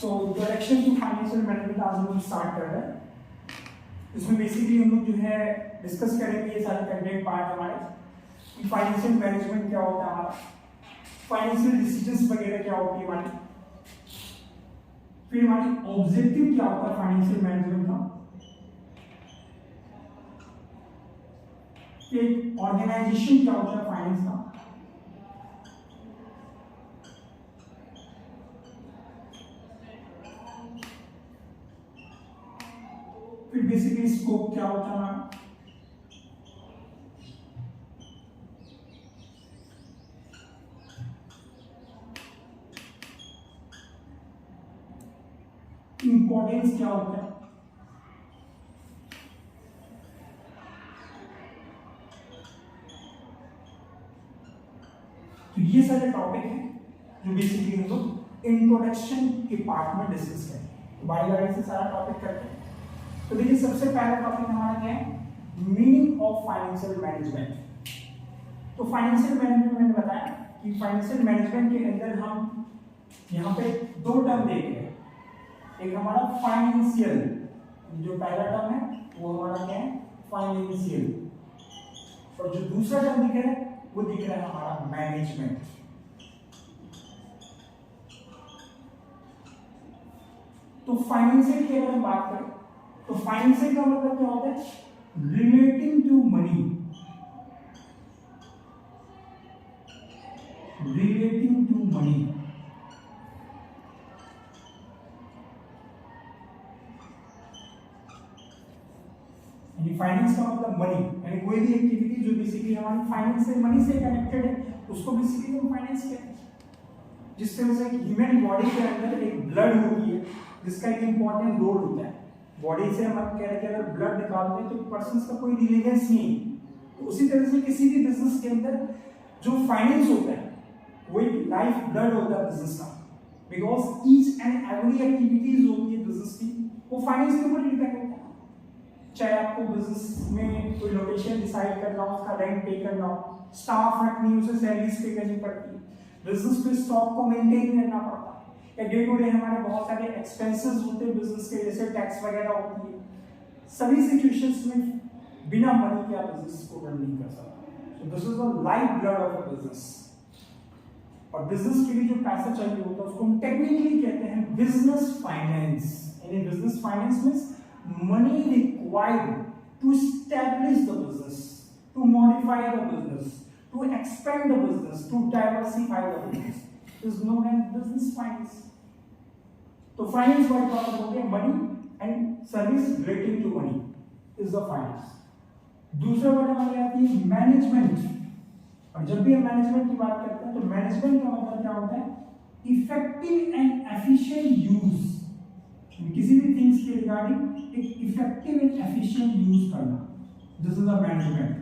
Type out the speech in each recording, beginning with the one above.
So introduction to financial management आज हम start कर रहे हैं। इसमें बेसिकली हम लोग जो है डिस्कस करेंगे ये सारे कंटेंट पार्ट हमारे फाइनेंशियल मैनेजमेंट क्या होता है, हमारा फाइनेंशियल डिसीजंस वगैरह क्या होती है हमारी, फिर हमारी ऑब्जेक्टिव क्या होता है फाइनेंशियल मैनेजमेंट का, फिर ऑर्गेनाइजेशन क्या होता है फाइनेंस का, फिर बेसिकली स्कोप क्या होता है हमारा, इंपॉर्टेंस क्या होता है, तो ये सारे टॉपिक हैं जो बेसिकली हम लोग इंट्रोडक्शन के पार्ट में डिस्कस करेंगे। तो बारी से सारा टॉपिक करते हैं। तो देखिए सबसे पहला टॉपिक हमारा क्या है, मीनिंग ऑफ फाइनेंशियल मैनेजमेंट। तो फाइनेंशियल मैनेजमेंट मैंने बताया कि फाइनेंशियल मैनेजमेंट के अंदर हम यहाँ पे दो टर्म देख रहे हैं। एक हमारा फाइनेंशियल, जो पहला टर्म है वो हमारा क्या है फाइनेंशियल, और जो दूसरा टर्म दिख रहा है वो दिख रहा है हमारा मैनेजमेंट। तो फाइनेंशियल की अगर हम बात करें तो फाइनेंशियल का मतलब क्या होता है, relating to money, relating to money. Finance का मतलब मनी, यानी कोई भी एक्टिविटी जो बेसिकली हमारी फाइनेंस से मनी से कनेक्टेड है उसको बेसिकली हम फाइनेंस कहते हैं। जिस तरह से ह्यूमन बॉडी के अंदर एक ब्लड होती है जिसका एक इंपॉर्टेंट रोल होता है। बॉडी से हम कह रहे हैं कि अगर ब्लड निकालते हैं तो पर्सन का कोई रिलेवेंस नहीं है, तो उसी तरह से किसी भी बिजनेस के अंदर जो फाइनेंस होता है वो एक लाइफ ब्लड होता है बिजनेस का, because each and every activities होती है बिजनेस की वो फाइनेंस के ऊपर डिपेंड होता है। चाहे आपको बिजनेस में कोई लोकेशन डिसाइड करना हो, उसका रेंट पे करना हो, स्टाफ रखनी है, उसे सैलरीज पे करनी पड़ती है, बिजनेस पे स्टॉक को मेंटेन करना पड़ता है, या डे टू डे हमारे बहुत सारे एक्सपेंसेस होते हैं बिजनेस के, जैसे टैक्स वगैरह होती है। सभी सिचुएशंस में बिना मनी के आप बिजनेस को रन नहीं कर सकते। सो this is the life blood of a business. और बिजनेस के लिए जो पैसा चाहिए होता है उसको हम टेक्निकली कहते हैं बिजनेस फाइनेंस। यानी business finance means money required to establish the business, to modify the business, to expand the business, to diversify the business is known as business finance. So finance का मतलब हो गया money and service relating to money is the finance. दूसरा word हमारे आती है management. और जब भी हम मैनेजमेंट की बात करते हैं तो मैनेजमेंट का मतलब क्या होता है, इफेक्टिव एंड एफिशिएंट यूज, किसी भी थिंग्स के रिगार्डिंग एक इफेक्टिव एंड एफिशिएंट यूज करना, this is a management.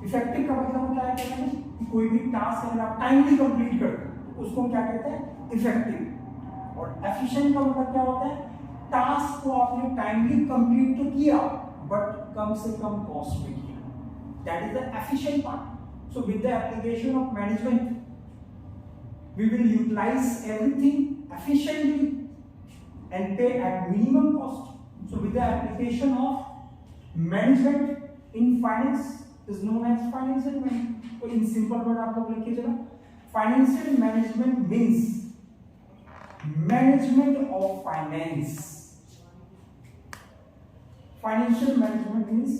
Effective का मतलब होता है कि कोई भी टास्क अगर आप टाइमली कंप्लीट करते हैं उसको हम क्या कहते हैं, इफेक्टिव। और एफिशिएंट का मतलब क्या होता है, टास्क को आपने टाइमली कंप्लीट तो किया बट कम से कम कॉस्ट में किया, that is the efficient part. So with the application of management, we will utilize everything efficiently and pay at minimum cost. So with the application of management in finance is known as financial management. So in simple word आप लोग लिख के चलो, financial management means management of finance. Financial management means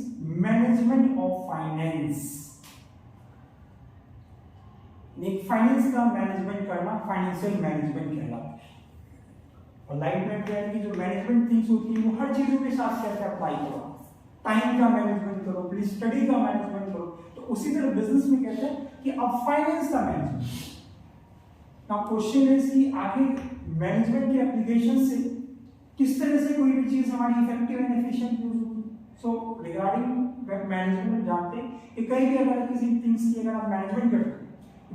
management of finance. एक finance का management करना financial management कहलाता है। और लाइफ में क्या है कि जो मैनेजमेंट थिंग्स होती है वो हर चीजों के साथ कैसे अप्लाई करो, टाइम का मैनेजमेंट करो, प्लीज स्टडी का मैनेजमेंट करो, तो उसी तरह बिजनेस में कहते हैं कि अब फाइनेंस का मैनेजमेंट। नाउ क्वेश्चन है कि आगे मैनेजमेंट के एप्लीकेशन से किस तरह से कोई भी चीज हमारी इफेक्टिव एंड एफिशिएंट यूज होगी। सो रिगार्डिंग मैनेजमेंट जानते हैं कि कहीं भी अगर किसी थिंग्स की अगर आप मैनेजमेंट करते हैं,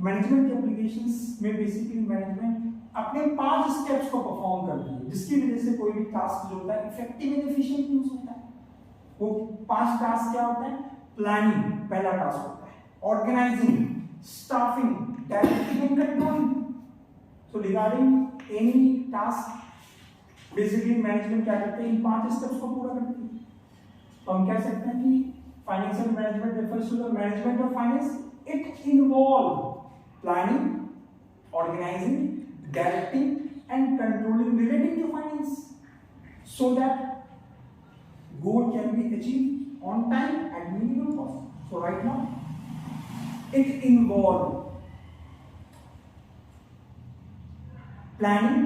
मैनेजमेंट के एप्लीकेशंस में बेसिकली मैनेजमेंट अपने 5 स्टेप्स को परफॉर्म करती है जिसकी वजह से कोई भी टास्क जो होता है इफेक्टिव एंड एफिशिएंट यूज होता है। वो 5 टास्क क्या होता है? प्लानिंग पहला टास्क होता है, organising, staffing, directing and controlling. So regarding any task basically management क्या करते हैं? इन 5 स्टेप्स को पूरा करते हैं। तो हम कह सकते हैं कि financial management refers to the management of finance. It involves planning, organizing, directing and controlling relating to finance so that goal can be achieved on time at minimum cost. So right now it involves planning,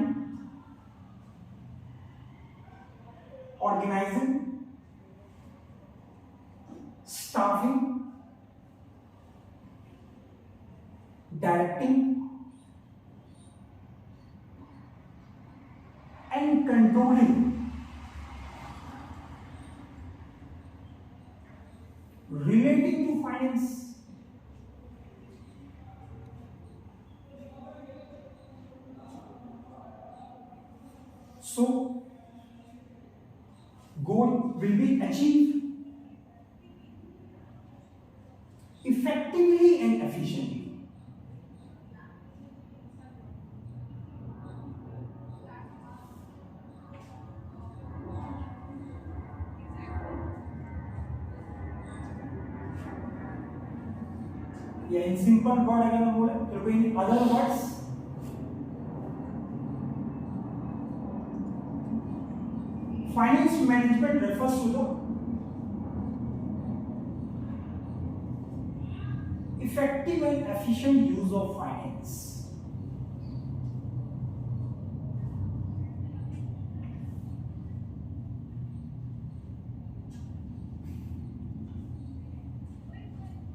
organizing, staffing, directing and controlling relating to finance. So goal will be achieved effectively and efficiently. या इन simple word अगर हम बोले तो in other words finance management refers to the effective and efficient use of finance.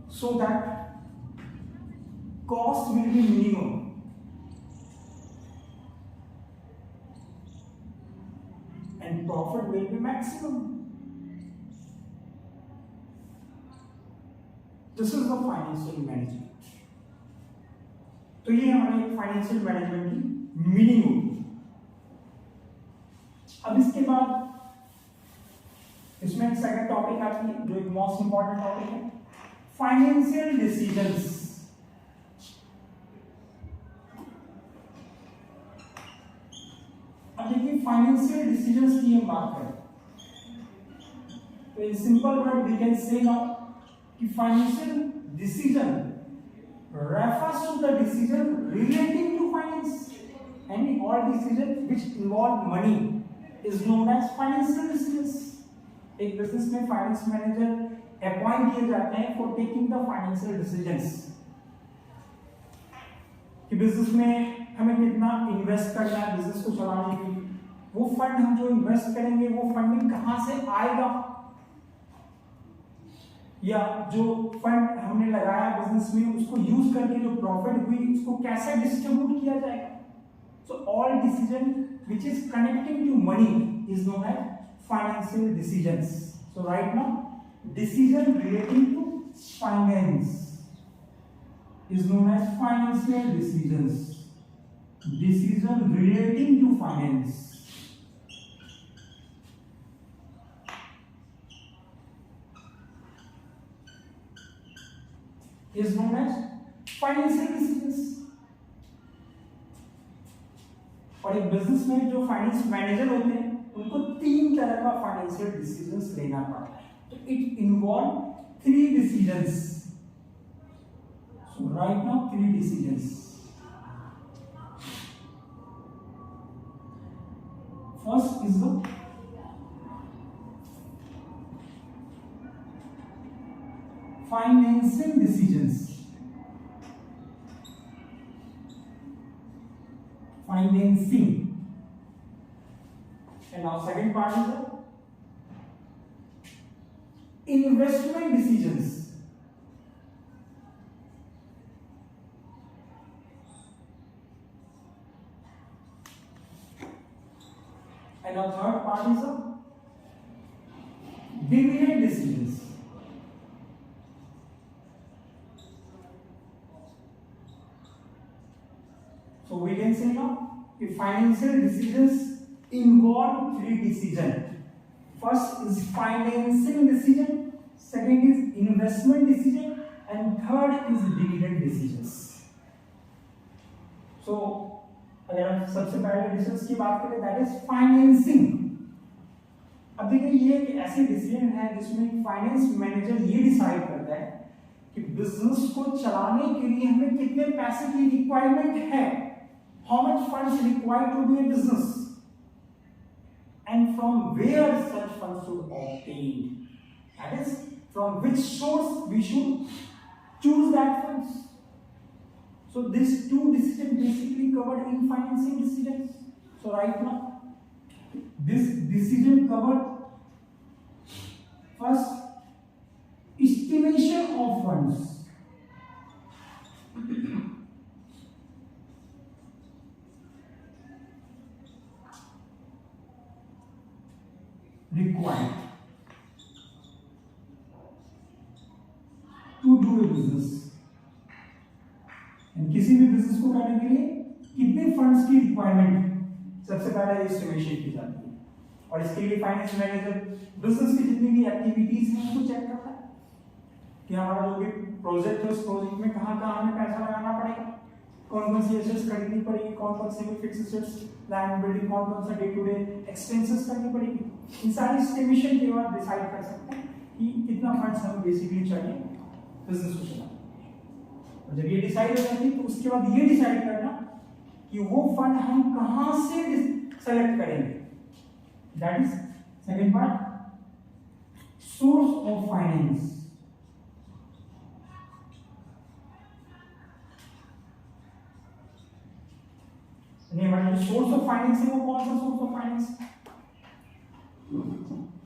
So that cost will be minimum and profit will be maximum. This is the financial management. तो ये हमारे financial management की meaning होगी। अब इसके बाद इसमें एक सेकंड टॉपिक आती है जो एक मोस्ट इंपॉर्टेंट टॉपिक है, फाइनेंशियल डिसीजंस। अब देखिए फाइनेंशियल डिसीजंस की हम बात करें तो in simple word we can say now कि financial decision refers to the decision relating to finance. Any all decision which involve money is known as financial decisions. एक business में फाइनेंस मैनेजर अपॉइंट किए जाते हैं for taking the financial decisions कि business में हमें कितना इन्वेस्ट करना है बिजनेस को चलाने के लिए, वो फंड हम जो इन्वेस्ट करेंगे वो फंडिंग कहां से आएगा, या जो फंड हमने लगाया बिजनेस में उसको यूज करके जो प्रॉफिट हुई उसको कैसे डिस्ट्रीब्यूट किया जाएगा. So all decision which is connecting to money is known as financial decisions. So right now decision relating to finance is known as financial decisions. Decision relating to finance is known as financial decisions. और एक business में जो finance manager होते हैं उनको 3 तरह का financial decisions लेना पड़ता है. तो it involve 3 decisions. So right now 3 decisions. First is the financing decisions. Financing. And now second part is the investment decisions. And our third part is the dividend decisions. So we can say now if financial decisions involve 3 decisions. First is financing decision, second is investment decision, and third is dividend decisions. So अगर हम सबसे पहले decisions की बात करें, that is financing. अब देखिए ये एक ऐसी डिसीजन है जिसमें फाइनेंस मैनेजर ये डिसाइड करता है कि बिजनेस को चलाने के लिए हमें कितने पैसे की रिक्वायरमेंट है, how much funds required to do a business, and from where such funds should be obtained. That is, from which source we should choose that funds. So these two decisions basically covered in financing decisions. So right now, this decision covered first estimation of funds. Required to do a business. And किसी भी business को करने के लिए कितने funds की requirement सबसे पहले एस्टिमेशन की जाती है, और इसके लिए फाइनेंस मैनेजर बिजनेस की जितनी भी एक्टिविटीज हैं उनको चेक करता है कि हमारा जो भी प्रोजेक्ट है उस प्रोजेक्ट में कहाँ हमें पैसा लगाना पड़ेगा, कौन सी एसेट्स खरीदनी पड़ेगी, कौन से फिक्स्ड एसेट्स, लैंड बिल्डिंग, कौन सा डे टू डे एक्सपेंसेस करनी पड़ेगी. इन सारी एस्टिमेशन के बाद डिसाइड कर सकते हैं कि कितना फंड्स हमें बेसिकली चाहिए बिजनेस को चलाने. और जब ये डिसाइड हो जाती है तो उसके बाद ये डिसाइड करना कि वो फंड हम कहां से सेलेक्ट करेंगे. That is second part, source of finance. हमारा जो सोर्स ऑफ फाइनेंस है वो कौन सा source of finance.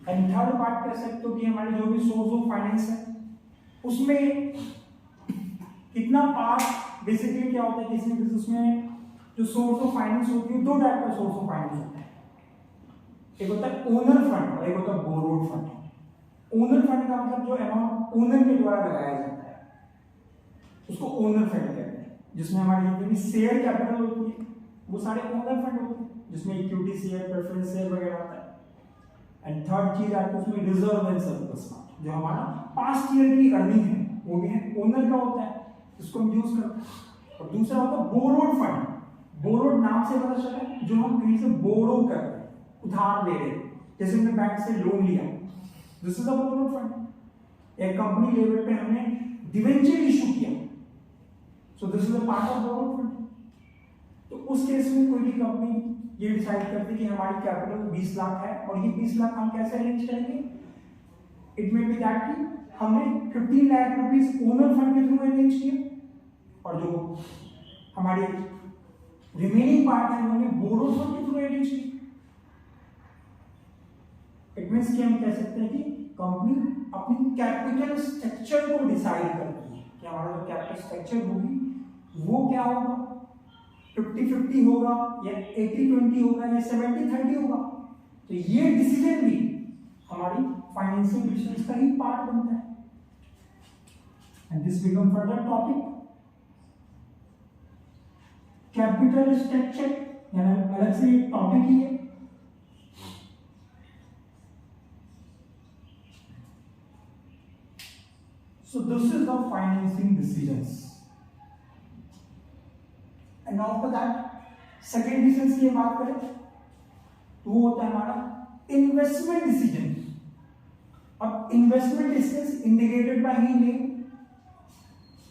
And third part कह सकते हो कि हमारे जो भी सोर्स ऑफ फाइनेंस है उसमें कितना पार्ट बेसिकली क्या होता है. किसी बिजनेस में जो सोर्स ऑफ फाइनेंस होती है, दो टाइप का सोर्स ऑफ फाइनेंस होता है. एक होता है ओनर फंड और एक होता है बोरोड फंड. ओनर फंड का मतलब जो अमाउंट ओनर के द्वारा लगाया जाता है उसको ओनर फंड कहते हैं, जिसमें हमारी जितनी भी शेयर कैपिटल होती है वो सारे ओनर फंड होते हैं, जिसमें इक्विटी शेयर, प्रेफरेंस शेयर वगैरह होता है. एंड थर्ड चीज आती है उसमें रिजर्व एंड सरप्लस फंड, जो हमारा पास्ट ईयर की अर्निंग है वो भी है ओनर का होता है, जिसको हम यूज करते हैं. और दूसरा होता है बोरोड फंड. बोरोड नाम से पता चला है जो हम कहीं से बोरो कर रहे हैं, उधार ले रहे हैं, जैसे हमने बैंक से लोन लिया, this is a borrowed fund. एक कंपनी लेवल पे हमने डिवेंचर इशू किया, सो this is a part of borrowed fund. तो उस केस में कोई भी कंपनी ये डिसाइड करती है कि हमारी कैपिटल 20 लाख है और ये 20 लाख हम कैसे अरेंज करेंगे. इट मे बी दैट कि हमने 15 लाख रुपीस ओनर फंड के थ्रू अरेंज किया और जो हमारी रिमेनिंग पार्ट है उन्होंने बोरोड फंड के थ्रू अरेंज किया. इट मींस कि हम कह सकते हैं कि कंपनी अपनी कैपिटल स्ट्रक्चर को डिसाइड करती है कि हमारा जो कैपिटल स्ट्रक्चर होगी वो क्या होगा, 50-50 होगा या 80-20 होगा या 70-30 होगा. तो ये डिसीजन भी हमारी फाइनेंशियल डिसीजंस का ही पार्ट बनता है. And this become further topic capital structure, यानी अलग से एक टॉपिक ही है. So this is the financing decisions. And after that, second decisions की बात करें तो वो होता है हमारा इन्वेस्टमेंट डिसीजन. अब investment decision indicated by he name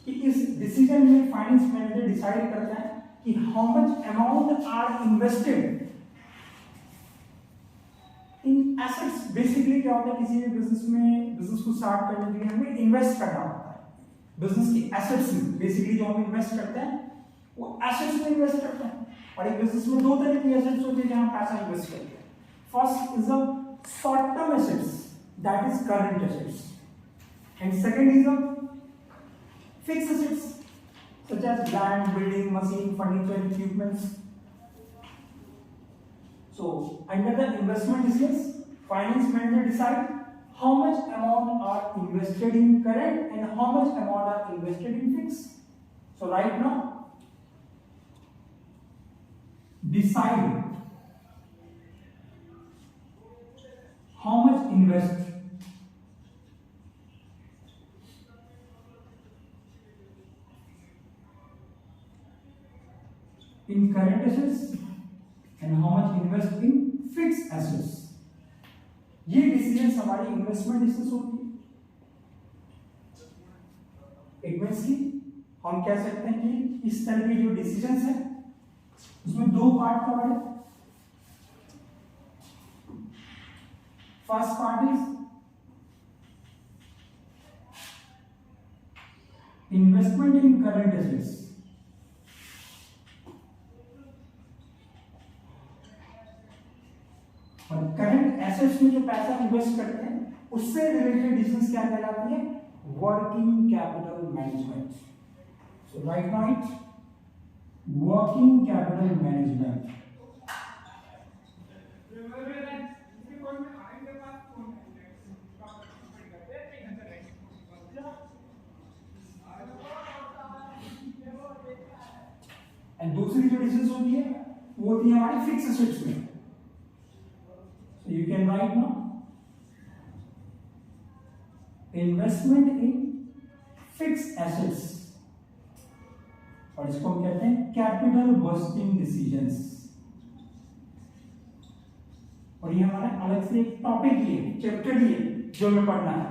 कि इस डिसीजन में फाइनेंस मैनेजर डिसाइड करता है कि how much amount are invested in assets. Basically क्या होता है, किसी भी बिजनेस में बिजनेस को स्टार्ट करने के लिए हमें इन्वेस्ट करना होता है. बिजनेस की एसेट्स में बेसिकली जो हम इन्वेस्ट करते हैं वो एसेट्स में इन्वेस्ट करते हैं. और एक बिजनेस में दो तरह की एसेट्स होती है जहां पैसा इन्वेस्ट करते हैं. First is a short term assets, that is current assets, and second is a fixed assets such as land, building, machine, furniture, equipments. So under the investment decisions, finance manager decide how much amount are invested in current and how much amount are invested in fixed. So right now, decide how much invest in current assets and how much invest in fixed assets. ये decision हमारी investment decision होती है. It means कि हम कह सकते हैं कि इस तरह के जो डिसीजंस है उसमें दो पार्ट कवर है. First part is investment in current assets. और करंट एसेट्स में जो पैसा इन्वेस्ट करते हैं उससे रिलेटेड डिसीजंस क्या कहलाती है? Working capital management. So right now it working capital management. And दूसरी जो डिसीजंस होती है वो होती है हमारे फिक्स एसेट्स में. So you can write now investment in fixed assets और इसको हम कहते हैं कैपिटल बस्टिंग डिसीजंस. और ये हमारा अलग से एक टॉपिक ही है, चैप्टर ही है जो हमें पढ़ना है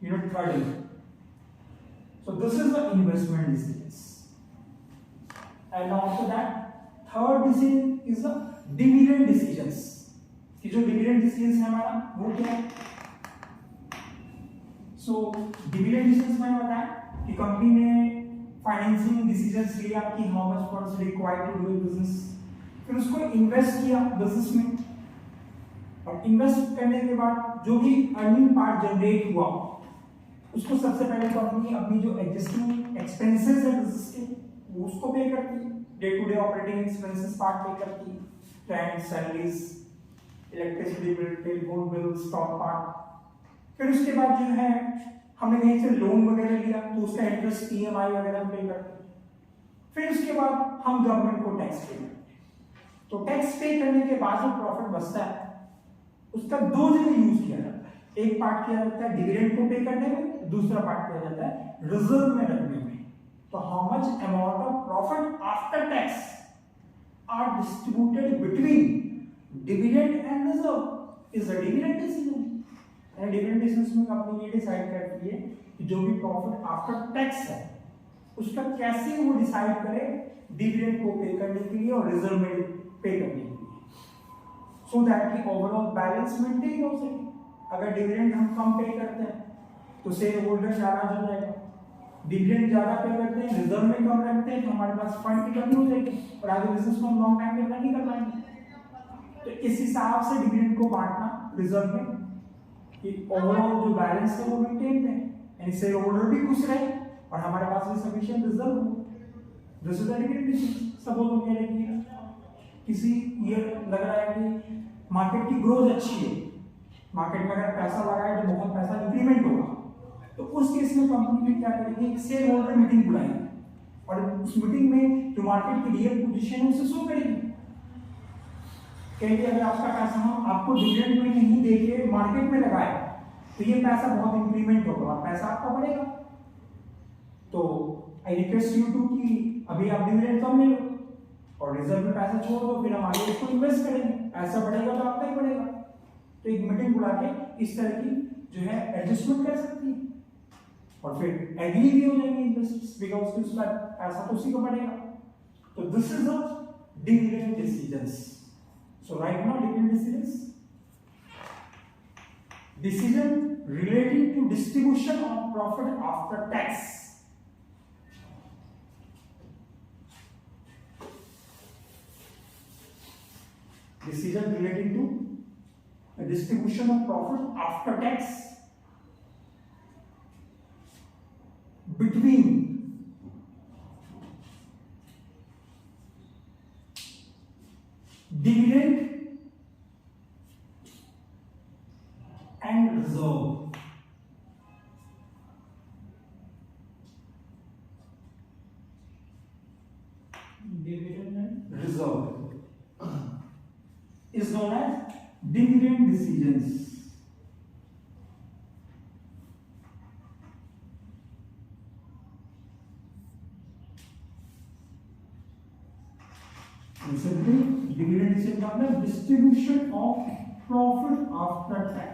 unit 3. So this is the investment decisions. And after that third decision is the dividend decisions. कि जो डिविडेंड डिसीजंस है हमारा वो क्या है? सो डिविडेंड डिसीजंस मैंने बताया कि कंपनी ने फाइनेंसिंग डिसीजंस लिया कि how much funds required to do business, फिर उसको इन्वेस्ट किया बिजनेस में, और इन्वेस्ट करने के बाद जो भी अर्निंग पार्ट जनरेट हुआ उसको सबसे पहले कंपनी अपनी जो एग्जिस्टिंग एक्सपेंसेस है बिजनेस के उसको पे करती है. Day to day operating expenses part pay करती है, rent, salaries, electricity bill, telephone bill, stock part. फिर उसके बाद जो है हमने कहीं से लोन वगैरह लिया तो उसका इंटरेस्ट ईएमआई वगैरह पे करते हैं. फिर उसके बाद हम गवर्नमेंट को टैक्स पे करते हैं. तो टैक्स पे करने के बाद जो प्रॉफिट बचता है उसका दो जगह यूज किया जाता है. एक पार्ट किया जाता है डिविडेंड को पे करने में, दूसरा पार्ट किया जाता है रिजर्व में रखने में. तो how much amount of profit after tax are distributed between dividend and reserve is a dividend decision. And dividend decision में कंपनी ये डिसाइड करती है कि जो भी प्रॉफिट आफ्टर टैक्स है उसका कैसे वो डिसाइड करे डिविडेंड को पे करने के लिए और रिजर्व में पे करने के लिए, सो दैट की ओवरऑल बैलेंस मेंटेन हो सके. अगर डिविडेंड हम कम पे करते हैं तो शेयर होल्डर नाराज हो जाएगा, डिविडेंड ज्यादा पे करते हैं रिजर्व में कम रखते हैं तो हमारे पास फंड की कमी हो जाएगी और आगे बिजनेस को हम लॉन्ग टाइम तक नहीं कर पाएंगे. तो इस हिसाब से डिविडेंड को बांटना रिजर्व में कि ओवरऑल जो बैलेंस है वो मेंटेन रहे, यानी शेयर होल्डर भी खुश रहे और हमारे पास भी सफिशिएंट रिजर्व हो. This is the dividend decision. Suppose हम कह रहे हैं कि किसी ईयर लग रहा है कि मार्केट की ग्रोथ अच्छी है, मार्केट में अगर पैसा लगाए तो बहुत पैसा इंक्रीमेंट होगा, तो उस केस में कंपनी में क्या करेगी, एक शेयर होल्डर मीटिंग बुलाएगी और उस मीटिंग में जो मार्केट की रियल पोजीशन है उसे शो करेगी. कहेंगे अगर आपका पैसा हम आपको डिविडेंड में नहीं देके मार्केट में लगाए तो ये पैसा बहुत इंक्रीमेंट होगा, पैसा आपका बढ़ेगा. तो आई रिक्वेस्ट यू टू कि अभी आप डिविडेंड कम ले लो और रिजर्व में पैसा छोड़ दो, फिर हम आगे इसको इन्वेस्ट करेंगे, पैसा बढ़ेगा तो आपका ही बढ़ेगा. तो एक मीटिंग बुला के इस तरह की जो है एडजस्टमेंट कर सकती है और फिर एग्री भी हो जाएंगे इन्वेस्टर्स, बिकॉज उसका पैसा तो उसी को बढ़ेगा. तो this is the dividend decisions. So right now dividend decision relating to distribution of profit after tax. Decision relating to the distribution of profit after tax between dividend and reserve. Dividend and reserve is known as dividend decisions. Simply dividend से मतलब distribution of profit after tax.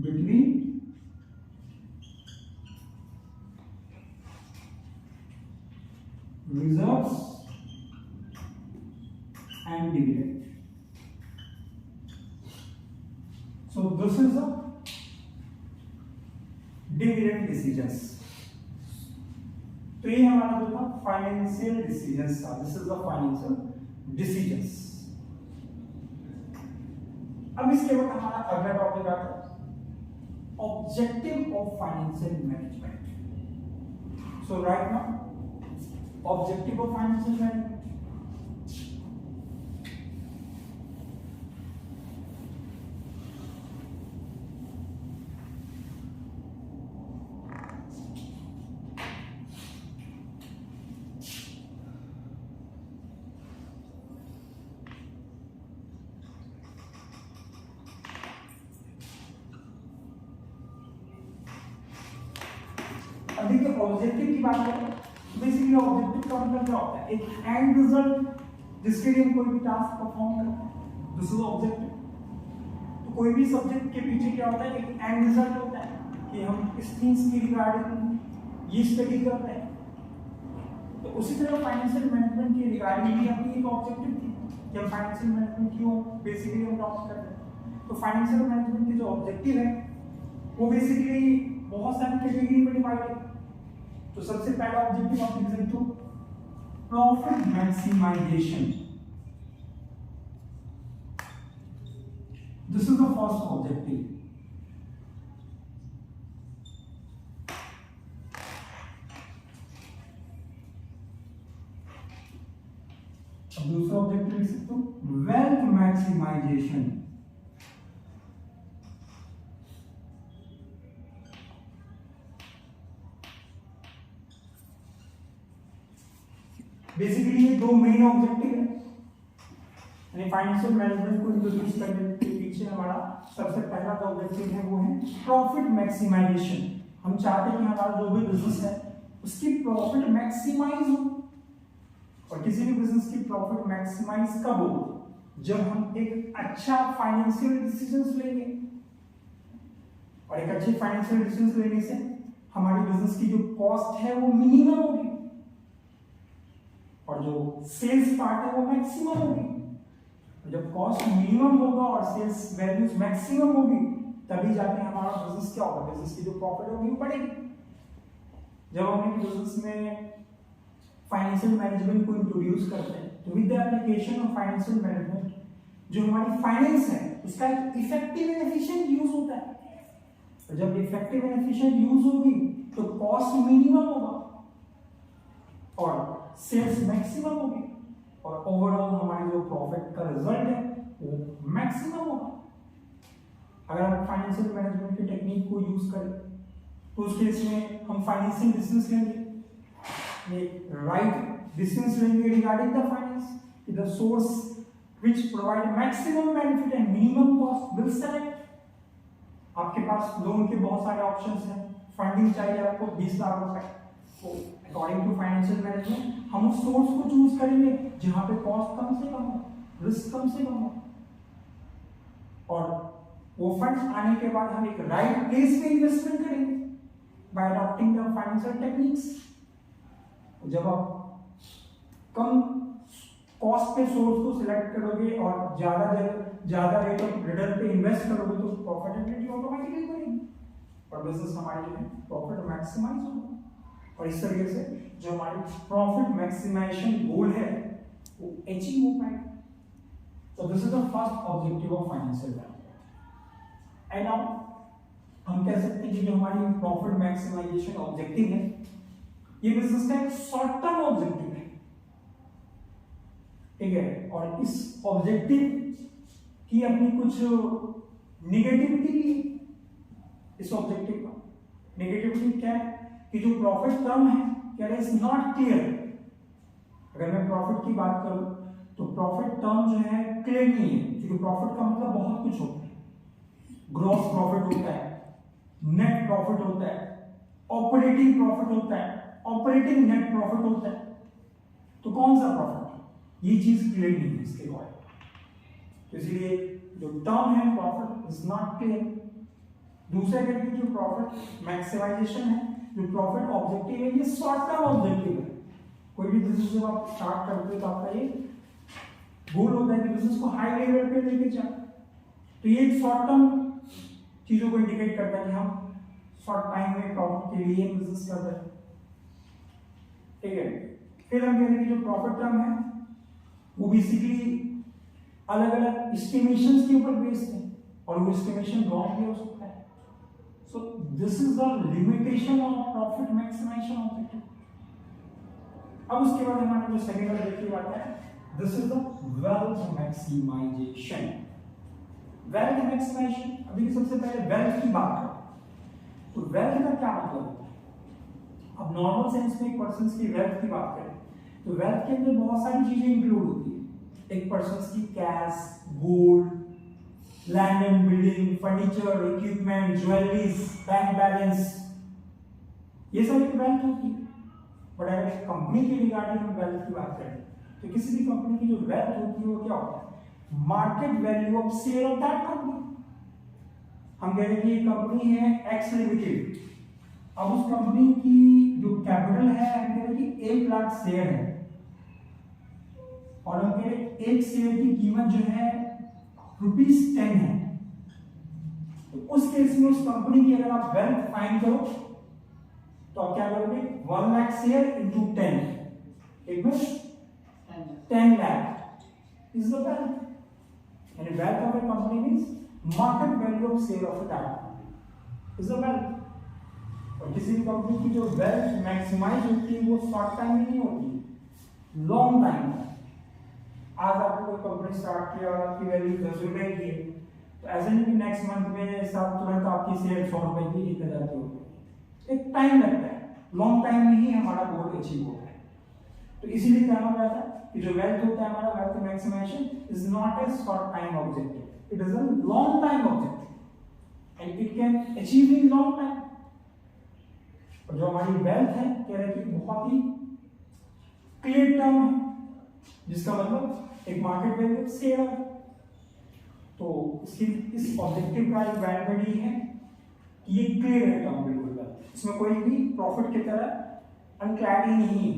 Between reserves and dividend. So this is a dividend decisions. तो ये हमारा जो था financial decisions था. This is the financial decisions. अब इसके बाद हमारा अगला टॉपिक आता है objective of financial management. So right now objective of financial management. देखिए ऑब्जेक्टिव की बात करें, बेसिकली ऑब्जेक्टिव का मतलब क्या होता है? एक एंड रिजल्ट जिसके लिए हम कोई भी टास्क परफॉर्म करते हैं, दिस इज ऑब्जेक्टिव. तो कोई भी सब्जेक्ट के पीछे क्या होता है? एक एंड रिजल्ट होता है कि हम इस थिंग्स की रिगार्डिंग ये स्टडी करते हैं. तो उसी तरह फाइनेंशियल मैनेजमेंट की रिगार्डिंग भी अपनी एक ऑब्जेक्टिव थी कि हम फाइनेंशियल मैनेजमेंट क्यों बेसिकली हम टॉपिक करते हैं. तो फाइनेंशियल मैनेजमेंट की जो ऑब्जेक्टिव है वो बेसिकली बहुत सारी कैटेगरी में डिवाइड है. तो सबसे पहला ऑब्जेक्टिव आप लिख सकते हो profit maximisation. This is the first objective. अब दूसरा ऑब्जेक्टिव लिख सकते हो वेल्थ मैक्सिमाइजेशन. बेसिकली ये दो मेन ऑब्जेक्टिव है. यानी फाइनेंशियल मैनेजमेंट को इंट्रोड्यूस करने के पीछे हमारा सबसे पहला जो ऑब्जेक्टिव है वो है प्रॉफिट मैक्सिमाइजेशन. हम चाहते हैं कि हमारा जो भी बिजनेस है उसकी प्रॉफिट मैक्सिमाइज हो. और किसी भी बिजनेस की प्रॉफिट मैक्सिमाइज कब हो? जब हम एक अच्छा फाइनेंशियल डिसीजंस लेंगे. और एक अच्छे फाइनेंशियल डिसीजंस लेने से हमारी बिजनेस की जो कॉस्ट है वो मिनिमम होगी और जो सेल्स पार्ट है वो मैक्सिमम होगी. जब कॉस्ट मिनिमम होगा और सेल्स वैल्यूज मैक्सिमम होगी तभी जाके हमारा बिजनेस क्या होगा? बिजनेस की जो प्रॉफिट होगी वो बढ़ेगी. जब हम एक बिजनेस में फाइनेंशियल मैनेजमेंट को इंट्रोड्यूस करते हैं तो with the application of financial management जो हमारी फाइनेंस है उसका एक इफेक्टिव एंड एफिशिएंट यूज होता है. तो जब इफेक्टिव एंड एफिशिएंट यूज होगी तो कॉस्ट मिनिमम होगा और सेल्स मैक्सिमम होगी और ओवरऑल हमारी जो प्रॉफिट का रिजल्ट है वो मैक्सिमम होगा. अगर हम फाइनेंशियल मैनेजमेंट की टेक्निक को यूज करें तो उस केस में हम फाइनेंशियल डिसीजंस लेंगे, ये राइट डिसीजंस लेंगे regarding the finance. The source which provide maximum benefit and minimum cost will select. आपके पास लोन के बहुत सारे ऑप्शंस हैं. फंडिंग चाहिए आपको 20 लाख रुपए, तो अकॉर्डिंग टू फाइनेंशियल मैनेजमेंट हम उस सोर्स को चूज करेंगे जहां पे कॉस्ट कम से कम हो, रिस्क कम से कम हो. और वो फंड्स आने के बाद हम एक राइट प्लेस पे इन्वेस्टमेंट करेंगे bye adopting the financial techniques. जब आप कम कॉस्ट पे सोर्स को सिलेक्ट करोगे और ज्यादा रेट ऑफ रिटर्न पे इन्वेस्ट करोगे तो प्रॉफिटेबिलिटी ऑटोमेटिकली बढ़ेगी और बिजनेस हमारी जो है प्रॉफिट मैक्सिमाइज होगा. और इस तरीके से जो हमारी प्रॉफिट मैक्सिमाइजेशन गोल है वो अचीव हो पाएगा. So this is the first objective of financial management. And now हम कह सकते हैं कि जो हमारी प्रॉफिट मैक्सिमाइजेशन ऑब्जेक्टिव है ये बिजनेस का एक शॉर्ट टर्म ऑब्जेक्टिव है. ठीक है. और इस ऑब्जेक्टिव की अपनी कुछ निगेटिविटी भी है. इस ऑब्जेक्टिव का नेगेटिविटी क्या है कि जो प्रॉफिट टर्म है क्या इज नॉट क्लियर. अगर मैं प्रॉफिट की बात करूं तो प्रॉफिट टर्म जो है क्लियर नहीं है क्योंकि प्रॉफिट का मतलब बहुत कुछ होता है. ग्रॉस प्रॉफिट होता है, नेट प्रॉफिट होता है, ऑपरेटिंग प्रॉफिट होता है, ऑपरेटिंग नेट प्रॉफिट होता है। तो कौन सा प्रॉफिट, ये चीज क्लियर नहीं है इसके बाद, तो इसलिए जो टर्म है प्रॉफिट इज नॉट क्लियर। दूसरा कैटेगरी जो प्रॉफिट मैक्सिमाइजेशन है, जो प्रॉफिट ऑब्जेक्टिव है, ये शॉर्ट टर्म ऑब्जेक्टिव है। कोई भी बिजनेस जब आप स्टार्ट करते हो तो आपका ये गोल होता है कि बिजनेस को हाई लेवल पे लेके जाए, तो ये शॉर्ट टर्म चीजों को इंडिकेट करता है कि हम शॉर्ट टाइम में प्रॉफिट के लिए बिजनेस कर रहे हैं, ठीक है। फिर हम कह रहे हैं कि जो प्रॉफिट टर्म है वो बेसिकली अलग अलग एस्टिमेशंस के ऊपर बेस्ड है और वो एस्टिमेशन रॉन्ग भी हो सकता है। So this is the limitation of profit maximization objective. अब उसके बाद हमारा जो सेकंड ऑब्जेक्टिव आता है, this is the wealth maximization. Wealth maximization, अभी सबसे पहले वेल्थ की बात करें तो वेल्थ का क्या मतलब होता है। अब नॉर्मल सेंस में एक पर्सन की वेल्थ की बात करें तो वेल्थ के अंदर बहुत सारी चीजें इंक्लूड होती है। एक पर्सन की cash, gold, land and building, furniture, equipment, jewelleries, bank balance, ये सारी वेल्थ होती है। बट अगर एक कंपनी के रिगार्डिंग हम वेल्थ की बात करें तो किसी भी कंपनी की जो वेल्थ होती है वो क्या होता है, market value of share of that company. हम कह रहे हैं कि ये कंपनी है एक्स लिमिटेड, अब उस कंपनी की जो कैपिटल है हम कह रहे हैं कि 1 लाख शेयर है और हम कह रहे हैं एक शेयर की कीमत जो है ₹10 है। तो उस केस में उस कंपनी की अगर आप वेल्थ फाइंड करो तो आप क्या करोगे, 1 लाख शेयर इंटू 10, एक में 10 लाख इज द वेल्थ। यानी wealth of A company means market value of share of that company is the wealth. और किसी भी कंपनी की जो वेल्थ मैक्सिमाइज होती है वो शॉर्ट टाइम में नहीं होती, लॉन्ग टाइम में। आज आपने कोई कंपनी स्टार्ट किया और आपकी वैल्यू 10 रुपए की है, तो ऐसे नहीं कि नेक्स्ट मंथ में सब तुरंत आपकी शेयर 100 रुपए की 1000 की होगी, एक टाइम लगता है, लॉन्ग टाइम में ही हमारा गोल अचीव होता है। तो इसीलिए कहना जाता है कि जो वेल्थ होता है हमारा, wealth maximization is not a short time objective, it is a long time objective and it can achieve in long time. और जो हमारी वेल्थ है कह रहे हैं कि बहुत ही क्लियर टर्म है, जिसका मतलब एक मार्केट वैल्यू शेयर है। तो इसकी इस ऑब्जेक्टिव का एक वैल्यू है कि ये क्लियर है टर्म, बिल्कुल इसमें कोई भी प्रॉफिट की तरह अनक्लैरिटी नहीं है।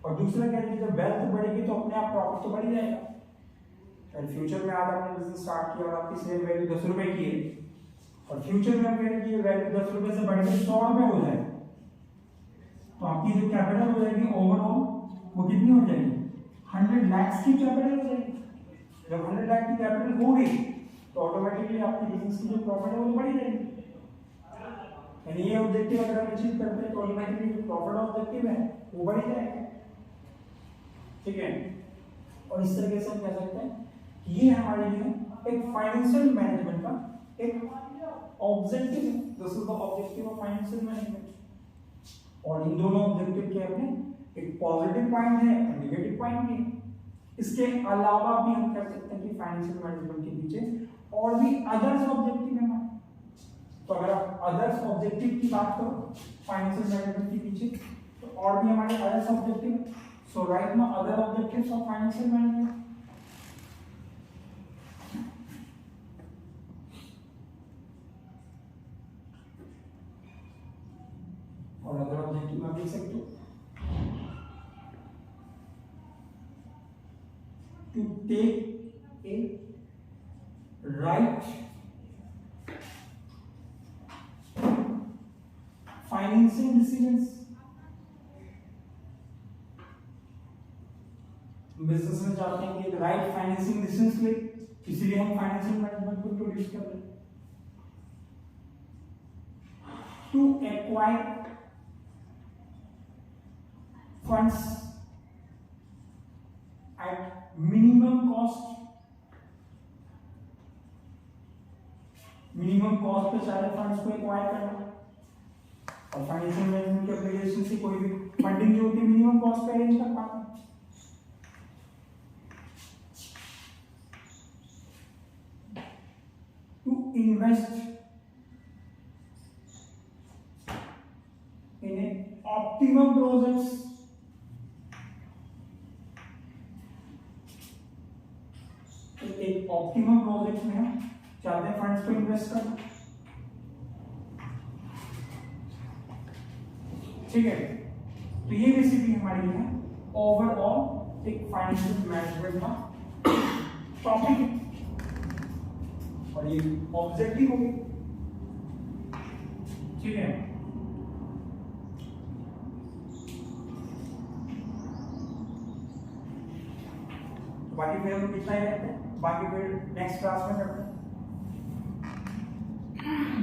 और दूसरा क्या है कि जब वेल्थ बढ़ेगी तो अपने आप प्रॉफिट तो बढ़ ही जाएगा। और फ्यूचर में आज आपने बिजनेस स्टार्ट किया और आपकी शेयर वैल्यू 10 रुपए की है और फ्यूचर में आप कह रहे हैं कि ये वैल्यू 10 रुपए से बढ़कर 100 रुपए हो जाए, तो आपकी जो कैपिटल हो जाएगी ओवरऑल वो कितनी हो जाएगी, 100 लाख की कैपिटल हो जाएगी। जब 100 लाख की कैपिटल हो गई तो ऑटोमेटिकली आपकी बिजनेस की जो प्रॉफिट है वो बढ़ी जाएगी। यानी ये ऑब्जेक्टिव अगर हम अचीव करते हैं तो ऑटोमेटिकली जो प्रॉफिट ऑब्जेक्टिव है वो बढ़ जाएगा, ठीक है। और इस तरीके से हम कह सकते हैं कि ये हमारे लिए एक फाइनेंशियल मैनेजमेंट का एक ऑब्जेक्टिव है, this is the objective of financial management. और इन दोनों ऑब्जेक्टिव के अपने एक पॉजिटिव पॉइंट है और नेगेटिव पॉइंट भी है। इसके अलावा भी हम कह सकते हैं कि फाइनेंशियल मैनेजमेंट के पीछे और भी अदर्स ऑब्जेक्टिव है हमारे। तो अगर आप अदर्स ऑब्जेक्टिव की बात करो फाइनेंशियल मैनेजमेंट के पीछे तो और भी हमारे अदर्स ऑब्जेक्टिव है। So right now other objectives of financial management, और अदर ऑब्जेक्टिव आप देख सकते हो, to take a right financing decisions। Business में चाहते हैं कि एक राइट फाइनेंसिंग डिसीजंस ले, इसीलिए हम फाइनेंशियल मैनेजमेंट को इंट्रोड्यूस कर रहे हैं। To acquire funds at minimum cost पे सारे फंड्स को एक्वायर करना। और फाइनेंशियल मैनेजमेंट के एप्लीकेशन से कोई भी फंडिंग जो होती है मिनिमम कॉस्ट पे अरेंज कर पाना। टू इन्वेस्ट प्रोजेक्ट्स, एक ऑप्टिमम प्रोजेक्ट में हम चाहते हैं फंड्स को इन्वेस्ट करना, ठीक है। तो ये बेसिकली हमारी है ओवरऑल एक फाइनेंशियल मैनेजमेंट का टॉपिक है, और ये ऑब्जेक्टिव हो गए, ठीक है। बाकी फिर हम कितना ही रहते हैं, बाकी फिर नेक्स्ट क्लास में करते हैं।